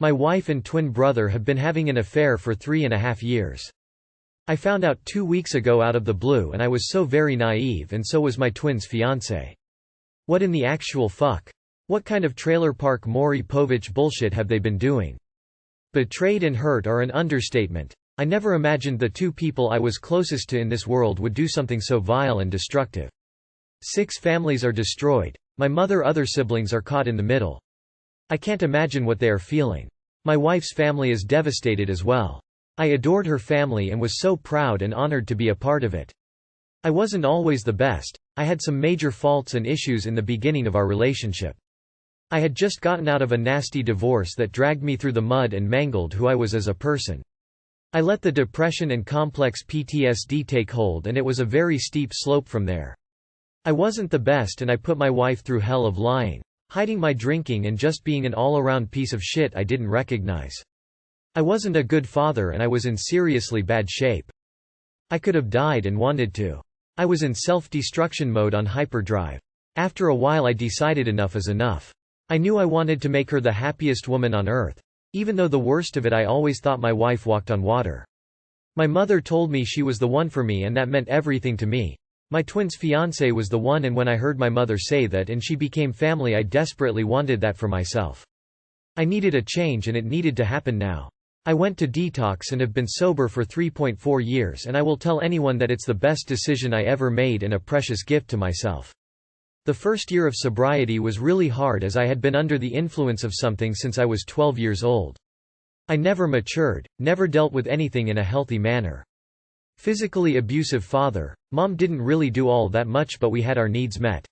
My wife and twin brother have been having an affair for 3.5 years. I found out 2 weeks ago out of the blue and I was so very naive and so was my twin's fiancé. What in the actual fuck? What kind of trailer park Maury Povich bullshit have they been doing? Betrayed and hurt are an understatement. I never imagined the two people I was closest to in this world would do something so vile and destructive. 6 families are destroyed. My other siblings are caught in the middle. I can't imagine what they are feeling. My wife's family is devastated as well. I adored her family and was so proud and honored to be a part of it. I wasn't always the best. I had some major faults and issues in the beginning of our relationship. I had just gotten out of a nasty divorce that dragged me through the mud and mangled who I was as a person. I let the depression and complex PTSD take hold and it was a very steep slope from there. I wasn't the best and I put my wife through hell of lying, hiding my drinking and just being an all-around piece of shit I didn't recognize. I wasn't a good father and I was in seriously bad shape. I could have died and wanted to. I was in self-destruction mode on hyperdrive. After a while I decided enough is enough. I knew I wanted to make her the happiest woman on earth. Even though the worst of it, I always thought my wife walked on water. My mother told me she was the one for me and that meant everything to me. My twin's fiancé was the one, and when I heard my mother say that and she became family, I desperately wanted that for myself. I needed a change and it needed to happen now. I went to detox and have been sober for 3.4 years and I will tell anyone that it's the best decision I ever made and a precious gift to myself. The first year of sobriety was really hard as I had been under the influence of something since I was 12 years old. I never matured, never dealt with anything in a healthy manner. Physically abusive father, mom didn't really do all that much but we had our needs met.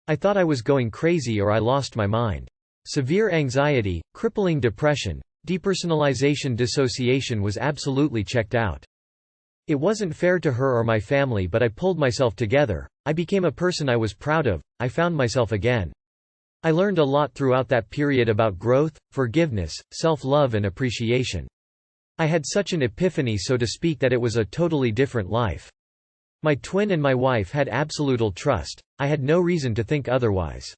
I thought I was going crazy or I lost my mind. Severe anxiety, crippling depression, depersonalization dissociation was absolutely checked out. It wasn't fair to her or my family but I pulled myself together, I became a person I was proud of, I found myself again. I learned a lot throughout that period about growth, forgiveness, self-love and appreciation. I had such an epiphany, so to speak, that it was a totally different life. My twin and my wife had absolute trust, I had no reason to think otherwise.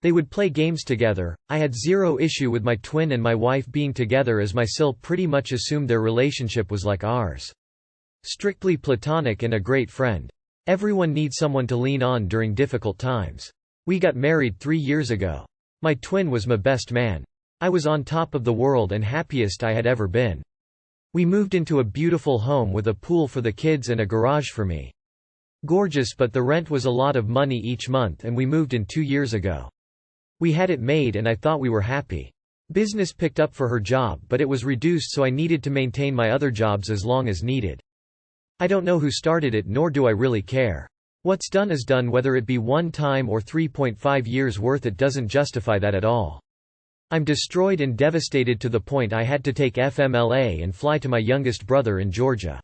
They would play games together, I had zero issue with my twin and my wife being together as my sil pretty much assumed their relationship was like ours. Strictly platonic and a great friend. Everyone needs someone to lean on during difficult times. We got married 3 years ago. My twin was my best man. I was on top of the world and happiest I had ever been. We moved into a beautiful home with a pool for the kids and a garage for me. Gorgeous, but the rent was a lot of money each month and we moved in 2 years ago. We had it made and I thought we were happy. Business picked up for her job but it was reduced, so I needed to maintain my other jobs as long as needed. I don't know who started it, nor do I really care. What's done is done, whether it be 1 time or 3.5 years worth, it doesn't justify that at all. I'm destroyed and devastated to the point I had to take FMLA and fly to my youngest brother in Georgia.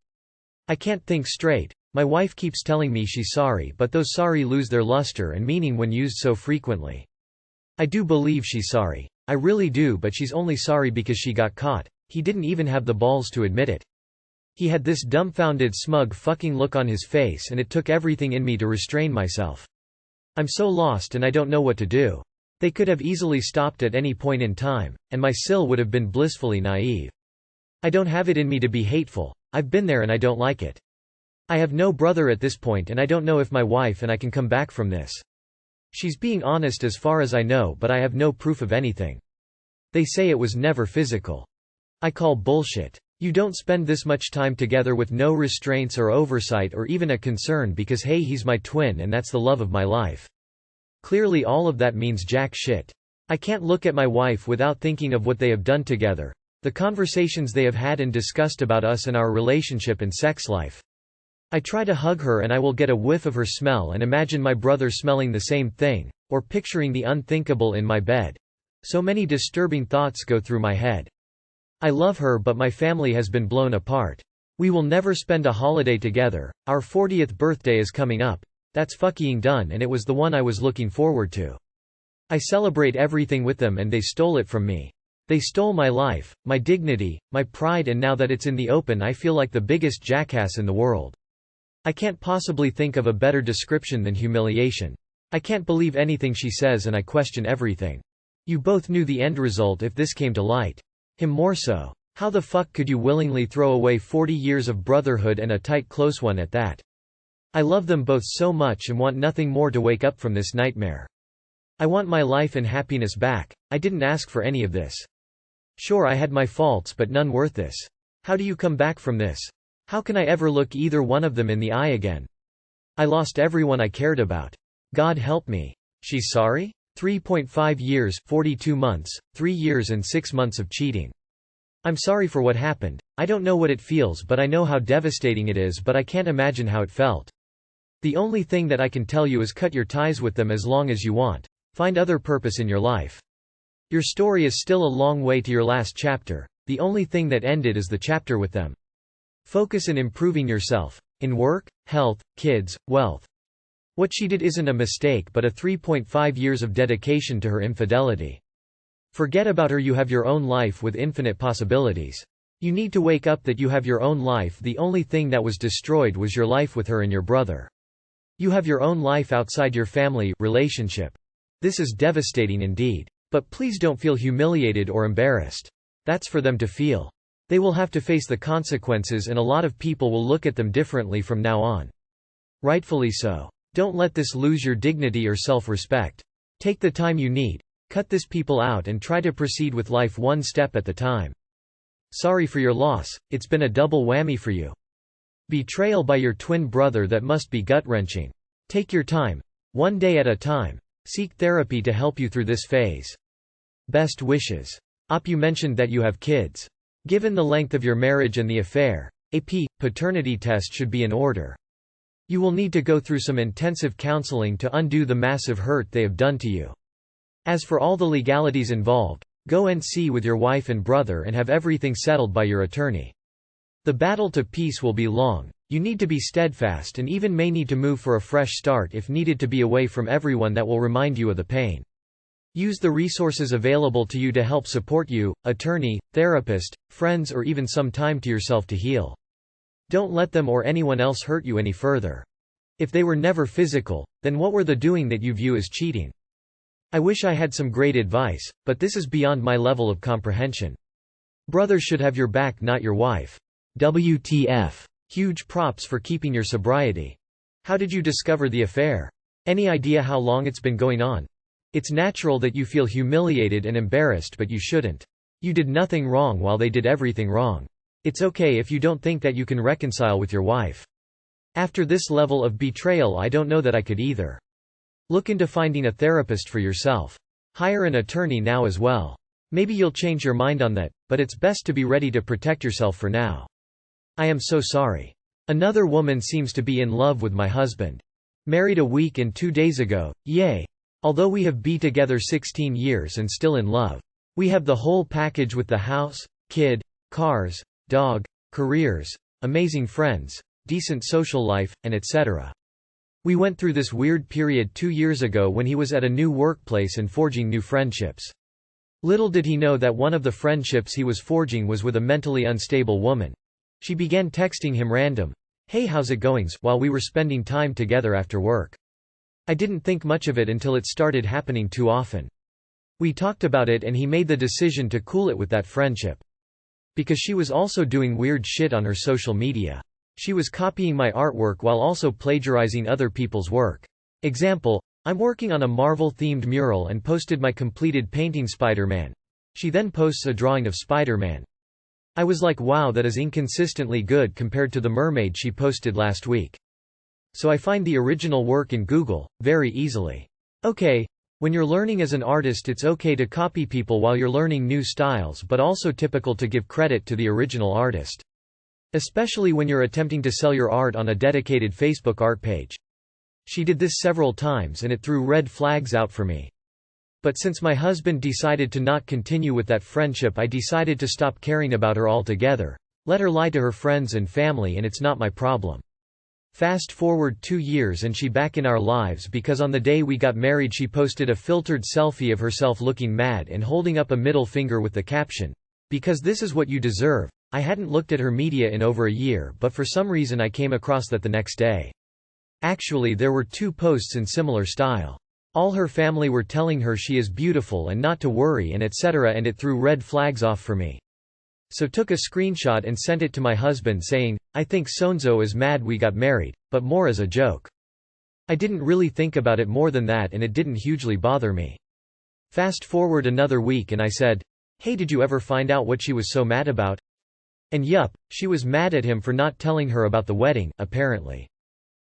I can't think straight. My wife keeps telling me she's sorry, but those sorry lose their luster and meaning when used so frequently. I do believe she's sorry. I really do, but she's only sorry because she got caught. He didn't even have the balls to admit it. He had this dumbfounded, smug fucking look on his face and it took everything in me to restrain myself. I'm so lost and I don't know what to do. They could have easily stopped at any point in time, and my sil would have been blissfully naive. I don't have it in me to be hateful. I've been there and I don't like it. I have no brother at this point and I don't know if my wife and I can come back from this. She's being honest as far as I know, but I have no proof of anything. They say it was never physical. I call bullshit. You don't spend this much time together with no restraints or oversight or even a concern because hey, he's my twin and that's the love of my life. Clearly all of that means jack shit. I can't look at my wife without thinking of what they have done together, the conversations they have had and discussed about us and our relationship and sex life. I try to hug her and I will get a whiff of her smell and imagine my brother smelling the same thing, or picturing the unthinkable in my bed. So many disturbing thoughts go through my head. I love her, but my family has been blown apart. We will never spend a holiday together. Our 40th birthday is coming up. That's fucking done, and it was the one I was looking forward to. I celebrate everything with them and they stole it from me. They stole my life, my dignity, my pride, and now that it's in the open I feel like the biggest jackass in the world. I can't possibly think of a better description than humiliation. I can't believe anything she says and I question everything. You both knew the end result if this came to light. Him more so. How the fuck could you willingly throw away 40 years of brotherhood and a tight close one at that? I love them both so much and want nothing more to wake up from this nightmare. I want my life and happiness back. I didn't ask for any of this. Sure, I had my faults, but none worth this. How do you come back from this? How can I ever look either one of them in the eye again? I lost everyone I cared about. God help me. She's sorry? 3.5 years, 42 months, 3 years and 6 months of cheating. I'm sorry for what happened. I don't know what it feels, but I know how devastating it is, but I can't imagine how it felt. The only thing that I can tell you is cut your ties with them as long as you want. Find other purpose in your life. Your story is still a long way to your last chapter. The only thing that ended is the chapter with them. Focus in improving yourself. In work, health, kids, wealth. What she did isn't a mistake but a 3.5 years of dedication to her infidelity. Forget about her. You have your own life with infinite possibilities. You need to wake up that you have your own life. The only thing that was destroyed was your life with her and your brother. You have your own life outside your family relationship. This is devastating indeed. But please don't feel humiliated or embarrassed. That's for them to feel. They will have to face the consequences, and a lot of people will look at them differently from now on. Rightfully so. Don't let this lose your dignity or self-respect. Take the time you need. Cut this people out and try to proceed with life one step at a time. Sorry for your loss, it's been a double whammy for you. Betrayal by your twin brother, that must be gut-wrenching. Take your time. One day at a time. Seek therapy to help you through this phase. Best wishes. You mentioned that you have kids. Given the length of your marriage and the affair, a paternity test should be in order. You will need to go through some intensive counseling to undo the massive hurt they have done to you. As for all the legalities involved, go and see with your wife and brother and have everything settled by your attorney. The battle to peace will be long. You need to be steadfast and even may need to move for a fresh start if needed, to be away from everyone that will remind you of the pain. Use the resources available to you to help support you, attorney, therapist, friends, or even some time to yourself to heal. Don't let them or anyone else hurt you any further. If they were never physical, then what were they doing that you view as cheating? I wish I had some great advice, but this is beyond my level of comprehension. Brothers should have your back, not your wife. WTF. Huge props for keeping your sobriety. How did you discover the affair? Any idea how long it's been going on? It's natural that you feel humiliated and embarrassed, but you shouldn't. You did nothing wrong while they did everything wrong. It's okay if you don't think that you can reconcile with your wife. After this level of betrayal, I don't know that I could either. Look into finding a therapist for yourself. Hire an attorney now as well. Maybe you'll change your mind on that, but it's best to be ready to protect yourself for now. I am so sorry. Another woman seems to be in love with my husband. Married a week and 2 days ago, yay. Although we have been together 16 years and still in love. We have the whole package with the house, kid, cars, dog, careers, amazing friends, decent social life, and etc. We went through this weird period 2 years ago when he was at a new workplace and forging new friendships. Little did he know that one of the friendships he was forging was with a mentally unstable woman. She began texting him random, "Hey, how's it goings?" while we were spending time together after work. I didn't think much of it until it started happening too often. We talked about it and he made the decision to cool it with that friendship. Because she was also doing weird shit on her social media. She was copying my artwork while also plagiarizing other people's work. Example, I'm working on a Marvel-themed mural and posted my completed painting Spider-Man. She then posts a drawing of Spider-Man. I was like, wow, that is inconsistently good compared to the mermaid she posted last week. So I find the original work in Google, very easily. Okay, when you're learning as an artist, it's okay to copy people while you're learning new styles, but also typical to give credit to the original artist. Especially when you're attempting to sell your art on a dedicated Facebook art page. She did this several times and it threw red flags out for me. But since my husband decided to not continue with that friendship, I decided to stop caring about her altogether. Let her lie to her friends and family and it's not my problem. Fast forward 2 years and she back in our lives because on the day we got married she posted a filtered selfie of herself looking mad and holding up a middle finger with the caption, "Because this is what you deserve." I hadn't looked at her media in over a year, but for some reason I came across that the next day. Actually, there were 2 posts in similar style. All her family were telling her she is beautiful and not to worry and etc., and it threw red flags off for me. So took a screenshot and sent it to my husband saying, "I think Sonzo is mad we got married," but more as a joke. I didn't really think about it more than that and it didn't hugely bother me. Fast forward another week and I said, "Hey, did you ever find out what she was so mad about?" And yup, she was mad at him for not telling her about the wedding, apparently.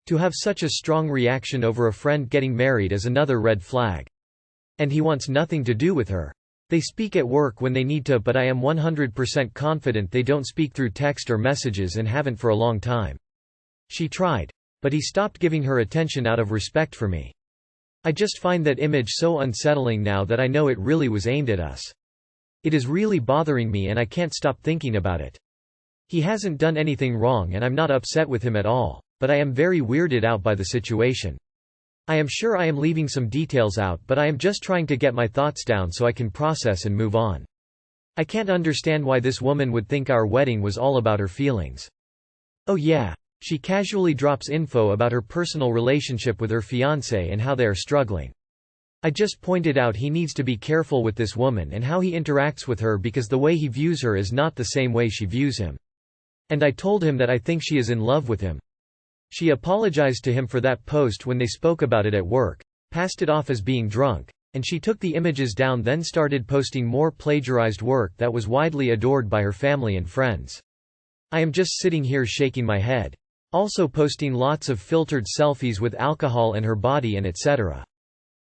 To have such a strong reaction over a friend getting married is another red flag. And he wants nothing to do with her. They speak at work when they need to, but I am 100% confident they don't speak through text or messages and haven't for a long time. She tried. But he stopped giving her attention out of respect for me. I just find that image so unsettling now that I know it really was aimed at us. It is really bothering me and I can't stop thinking about it. He hasn't done anything wrong and I'm not upset with him at all, but I am very weirded out by the situation. I am sure I am leaving some details out, but I am just trying to get my thoughts down so I can process and move on. I can't understand why this woman would think our wedding was all about her feelings. Oh yeah. She casually drops info about her personal relationship with her fiancé and how they are struggling. I just pointed out he needs to be careful with this woman and how he interacts with her because the way he views her is not the same way she views him. And I told him that I think she is in love with him. She apologized to him for that post when they spoke about it at work, passed it off as being drunk, and she took the images down, then started posting more plagiarized work that was widely adored by her family and friends. I am just sitting here shaking my head. Also posting lots of filtered selfies with alcohol and her body and etc.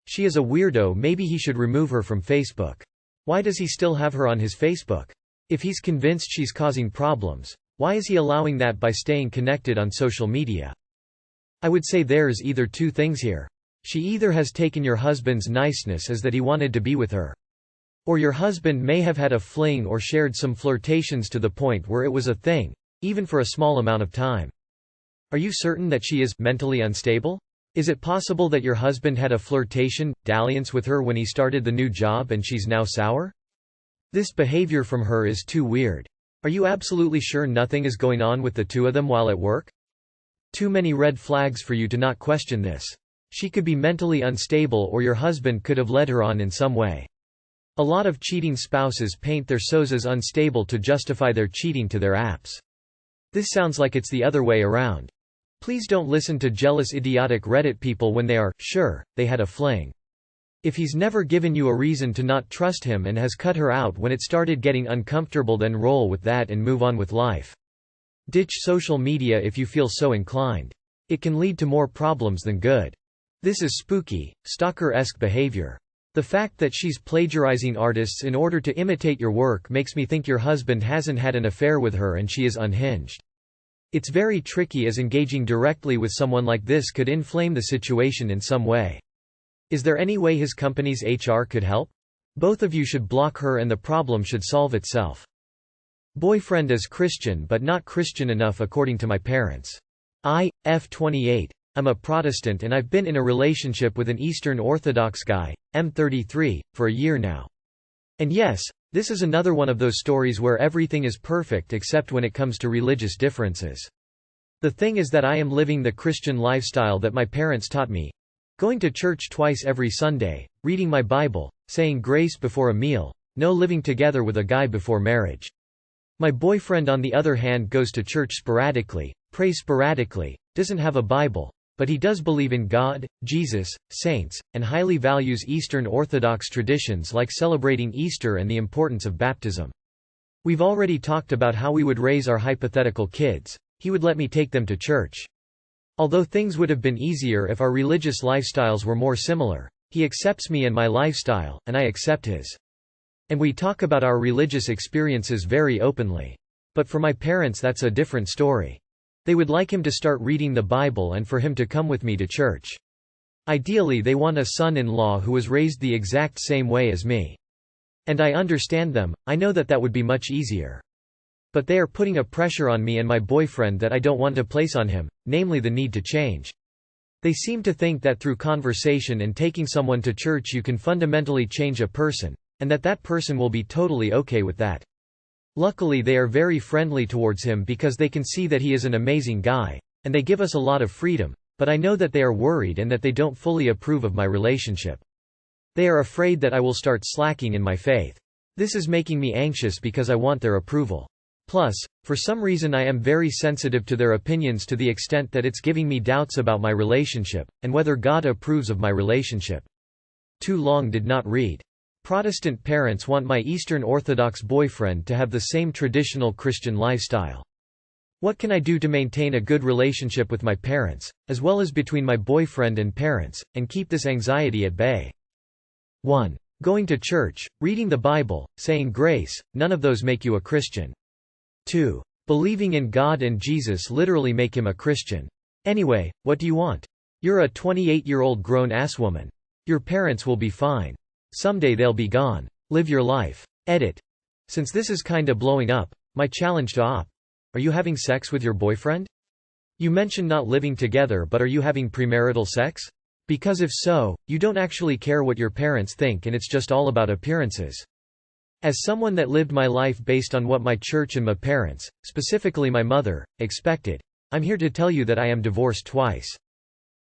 She is a weirdo. Maybe he should remove her from Facebook. Why does he still have her on his Facebook? If he's convinced she's causing problems, why is he allowing that by staying connected on social media? I would say there's either two things here. She either has taken your husband's niceness as that he wanted to be with her. Or your husband may have had a fling or shared some flirtations to the point where it was a thing, even for a small amount of time. Are you certain that she is mentally unstable? Is it possible that your husband had a flirtation, dalliance with her when he started the new job and she's now sour? This behavior from her is too weird. Are you absolutely sure nothing is going on with the two of them while at work? Too many red flags for you to not question this. She could be mentally unstable or your husband could have led her on in some way. A lot of cheating spouses paint their spouse as unstable to justify their cheating to their apps. This sounds like it's the other way around. Please don't listen to jealous idiotic Reddit people when they are sure they had a fling. If he's never given you a reason to not trust him and has cut her out when it started getting uncomfortable, then roll with that and move on with life. Ditch social media if you feel so inclined. It can lead to more problems than good. This is spooky, stalker-esque behavior. The fact that she's plagiarizing artists in order to imitate your work makes me think your husband hasn't had an affair with her and she is unhinged. It's very tricky as engaging directly with someone like this could inflame the situation in some way. Is there any way his company's HR could help? Both of you should block her and the problem should solve itself. Boyfriend is Christian but not Christian enough according to my parents. F 28. I'm a Protestant and I've been in a relationship with an Eastern Orthodox guy, M33, for a year now. And yes, this is another one of those stories where everything is perfect except when it comes to religious differences. The thing is that I am living the Christian lifestyle that my parents taught me. Going to church twice every Sunday, reading my Bible, saying grace before a meal, no living together with a guy before marriage. My boyfriend on the other hand goes to church sporadically, prays sporadically, doesn't have a Bible, but he does believe in God, Jesus, saints, and highly values Eastern Orthodox traditions like celebrating Easter and the importance of baptism. We've already talked about how we would raise our hypothetical kids. He would let me take them to church. Although things would have been easier if our religious lifestyles were more similar, he accepts me and my lifestyle, and I accept his. And we talk about our religious experiences very openly. But for my parents that's a different story. They would like him to start reading the Bible and for him to come with me to church. Ideally they want a son-in-law who was raised the exact same way as me. And I understand them, I know that that would be much easier. But they are putting a pressure on me and my boyfriend that I don't want to place on him, namely the need to change. They seem to think that through conversation and taking someone to church you can fundamentally change a person, and that that person will be totally okay with that. Luckily they are very friendly towards him because they can see that he is an amazing guy, and they give us a lot of freedom, but I know that they are worried and that they don't fully approve of my relationship. They are afraid that I will start slacking in my faith. This is making me anxious because I want their approval. Plus, for some reason I am very sensitive to their opinions to the extent that it's giving me doubts about my relationship, and whether God approves of my relationship. Too long did not read. Protestant parents want my Eastern Orthodox boyfriend to have the same traditional Christian lifestyle. What can I do to maintain a good relationship with my parents, as well as between my boyfriend and parents, and keep this anxiety at bay? 1. Going to church, reading the Bible, saying grace, none of those make you a Christian. 2. Believing in God and Jesus literally make him a Christian. Anyway, what do you want? You're a 28-year-old grown-ass woman. Your parents will be fine. Someday they'll be gone. Live your life. Edit. Since this is kinda blowing up, my challenge to Op. Are you having sex with your boyfriend? You mentioned not living together, but are you having premarital sex? Because if so, you don't actually care what your parents think and it's just all about appearances. As someone that lived my life based on what my church and my parents, specifically my mother, expected, I'm here to tell you that I am divorced twice.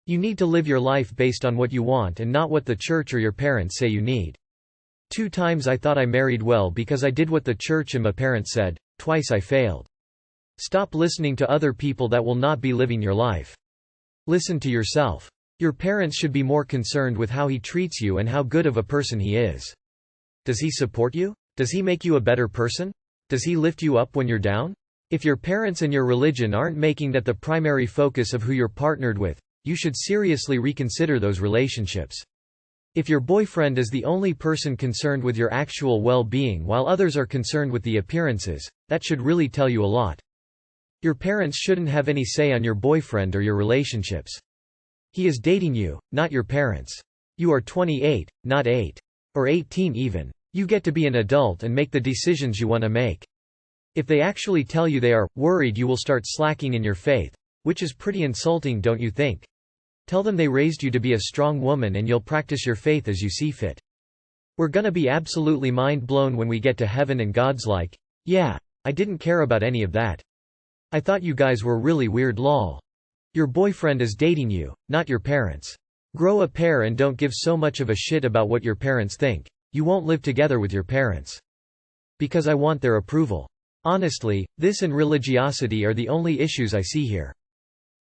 You need to live your life based on what you want and not what the church or your parents say you need. 2 times I thought I married well because I did what the church and my parents said, twice I failed. Stop listening to other people that will not be living your life. Listen to yourself. Your parents should be more concerned with how he treats you and how good of a person he is. Does he support you? Does he make you a better person? Does he lift you up when you're down? If your parents and your religion aren't making that the primary focus of who you're partnered with, you should seriously reconsider those relationships. If your boyfriend is the only person concerned with your actual well-being while others are concerned with the appearances, that should really tell you a lot. Your parents shouldn't have any say on your boyfriend or your relationships. He is dating you, not your parents. You are 28, not 8. Or 18 even. You get to be an adult and make the decisions you want to make. If they actually tell you they are worried you will start slacking in your faith, which is pretty insulting, don't you think? Tell them they raised you to be a strong woman and you'll practice your faith as you see fit. We're gonna be absolutely mind blown when we get to heaven and God's like, yeah, I didn't care about any of that. I thought you guys were really weird lol. Your boyfriend is dating you, not your parents. Grow a pair and don't give so much of a shit about what your parents think. You won't live together with your parents. Because I want their approval. Honestly, this and religiosity are the only issues I see here.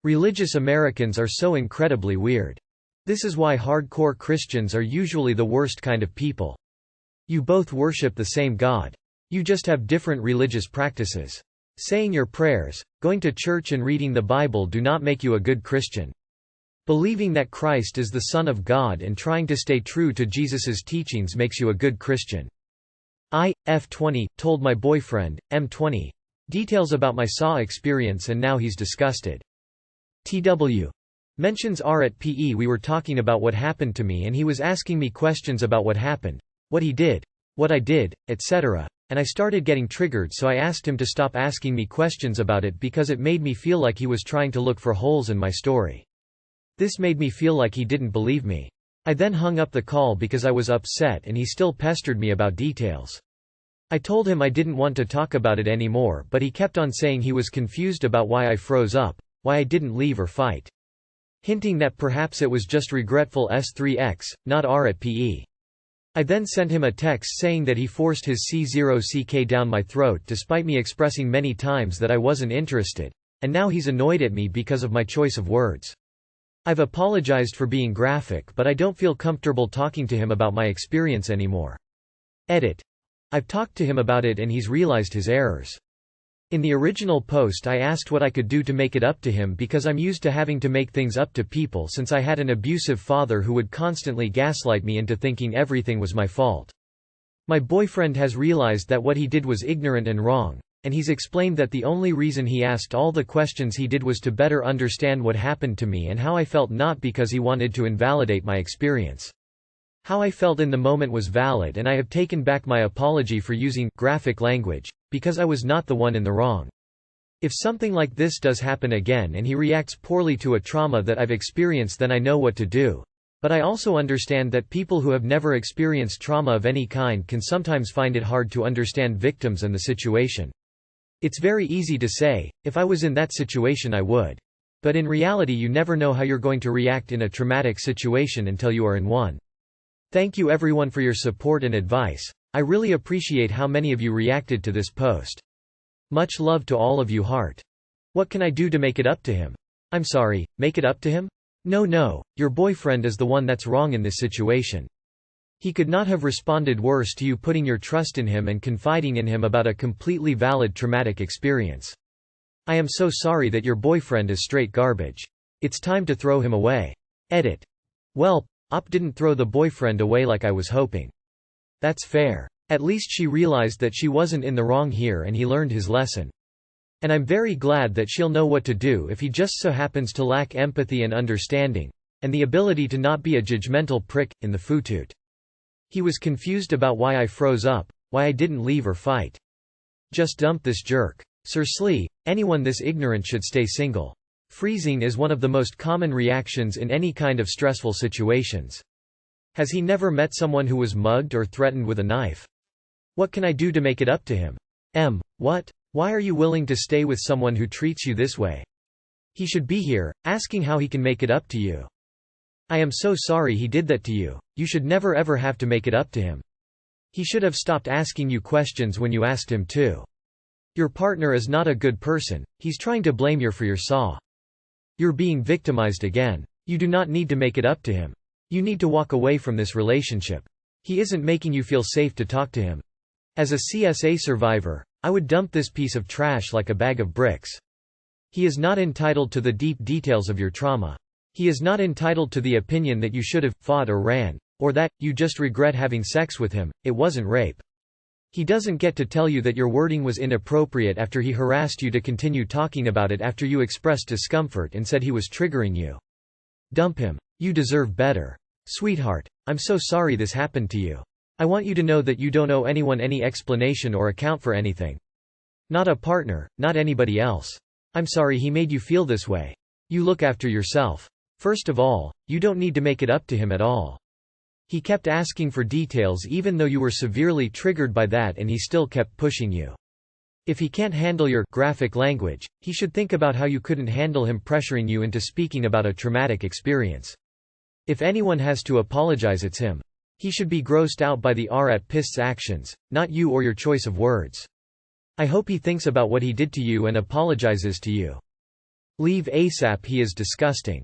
Religious Americans are so incredibly weird. This is why hardcore Christians are usually the worst kind of people. You both worship the same God. You just have different religious practices. Saying your prayers, going to church and reading the Bible do not make you a good Christian. Believing that Christ is the Son of God and trying to stay true to Jesus's teachings makes you a good Christian. F20, told my boyfriend, M20. Details about my SAW experience and now he's disgusted. TW. Mentions R at PE. We were talking about what happened to me and he was asking me questions about what happened, what he did, what I did, etc. And I started getting triggered, so I asked him to stop asking me questions about it because it made me feel like he was trying to look for holes in my story. This made me feel like he didn't believe me. I then hung up the call because I was upset and he still pestered me about details. I told him I didn't want to talk about it anymore, but he kept on saying he was confused about why I froze up, why I didn't leave or fight. Hinting that perhaps it was just regretful S3X, not R at PE. I then sent him a text saying that he forced his C0CK down my throat despite me expressing many times that I wasn't interested, and now he's annoyed at me because of my choice of words. I've apologized for being graphic, but I don't feel comfortable talking to him about my experience anymore. Edit. I've talked to him about it and he's realized his errors. In the original post I asked what I could do to make it up to him because I'm used to having to make things up to people since I had an abusive father who would constantly gaslight me into thinking everything was my fault. My boyfriend has realized that what he did was ignorant and wrong, and he's explained that the only reason he asked all the questions he did was to better understand what happened to me and how I felt, not because he wanted to invalidate my experience. How I felt in the moment was valid and I have taken back my apology for using graphic language, because I was not the one in the wrong. If something like this does happen again and he reacts poorly to a trauma that I've experienced, then I know what to do. But I also understand that people who have never experienced trauma of any kind can sometimes find it hard to understand victims and the situation. It's very easy to say, if I was in that situation I would. But in reality you never know how you're going to react in a traumatic situation until you are in one. Thank you everyone for your support and advice. I really appreciate how many of you reacted to this post. Much love to all of you, heart. What can I do to make it up to him? I'm sorry, make it up to him? No, your boyfriend is the one that's wrong in this situation. He could not have responded worse to you putting your trust in him and confiding in him about a completely valid traumatic experience. I am so sorry that your boyfriend is straight garbage. It's time to throw him away. Edit. Well, Op didn't throw the boyfriend away like I was hoping. That's fair. At least she realized that she wasn't in the wrong here and he learned his lesson. And I'm very glad that she'll know what to do if he just so happens to lack empathy and understanding, and the ability to not be a judgmental prick, in the futut. He was confused about why I froze up, why I didn't leave or fight. Just dump this jerk. Seriously, anyone this ignorant should stay single. Freezing is one of the most common reactions in any kind of stressful situations. Has he never met someone who was mugged or threatened with a knife? What can I do to make it up to him? What? Why are you willing to stay with someone who treats you this way? He should be here, asking how he can make it up to you. I am so sorry he did that to you. You should never ever have to make it up to him. He should have stopped asking you questions when you asked him to. Your partner is not a good person, he's trying to blame you for your saw. You're being victimized again. You do not need to make it up to him. You need to walk away from this relationship. He isn't making you feel safe to talk to him. As a CSA survivor, I would dump this piece of trash like a bag of bricks. He is not entitled to the deep details of your trauma. He is not entitled to the opinion that you should have fought or ran, or that you just regret having sex with him. It wasn't rape. He doesn't get to tell you that your wording was inappropriate after he harassed you to continue talking about it after you expressed discomfort and said he was triggering you. Dump him. You deserve better. Sweetheart, I'm so sorry this happened to you. I want you to know that you don't owe anyone any explanation or account for anything. Not a partner, not anybody else. I'm sorry he made you feel this way. You look after yourself. First of all, you don't need to make it up to him at all. He kept asking for details even though you were severely triggered by that and he still kept pushing you. If he can't handle your graphic language, he should think about how you couldn't handle him pressuring you into speaking about a traumatic experience. If anyone has to apologize, it's him. He should be grossed out by the pist's actions, not you or your choice of words. I hope he thinks about what he did to you and apologizes to you. Leave ASAP. He is disgusting.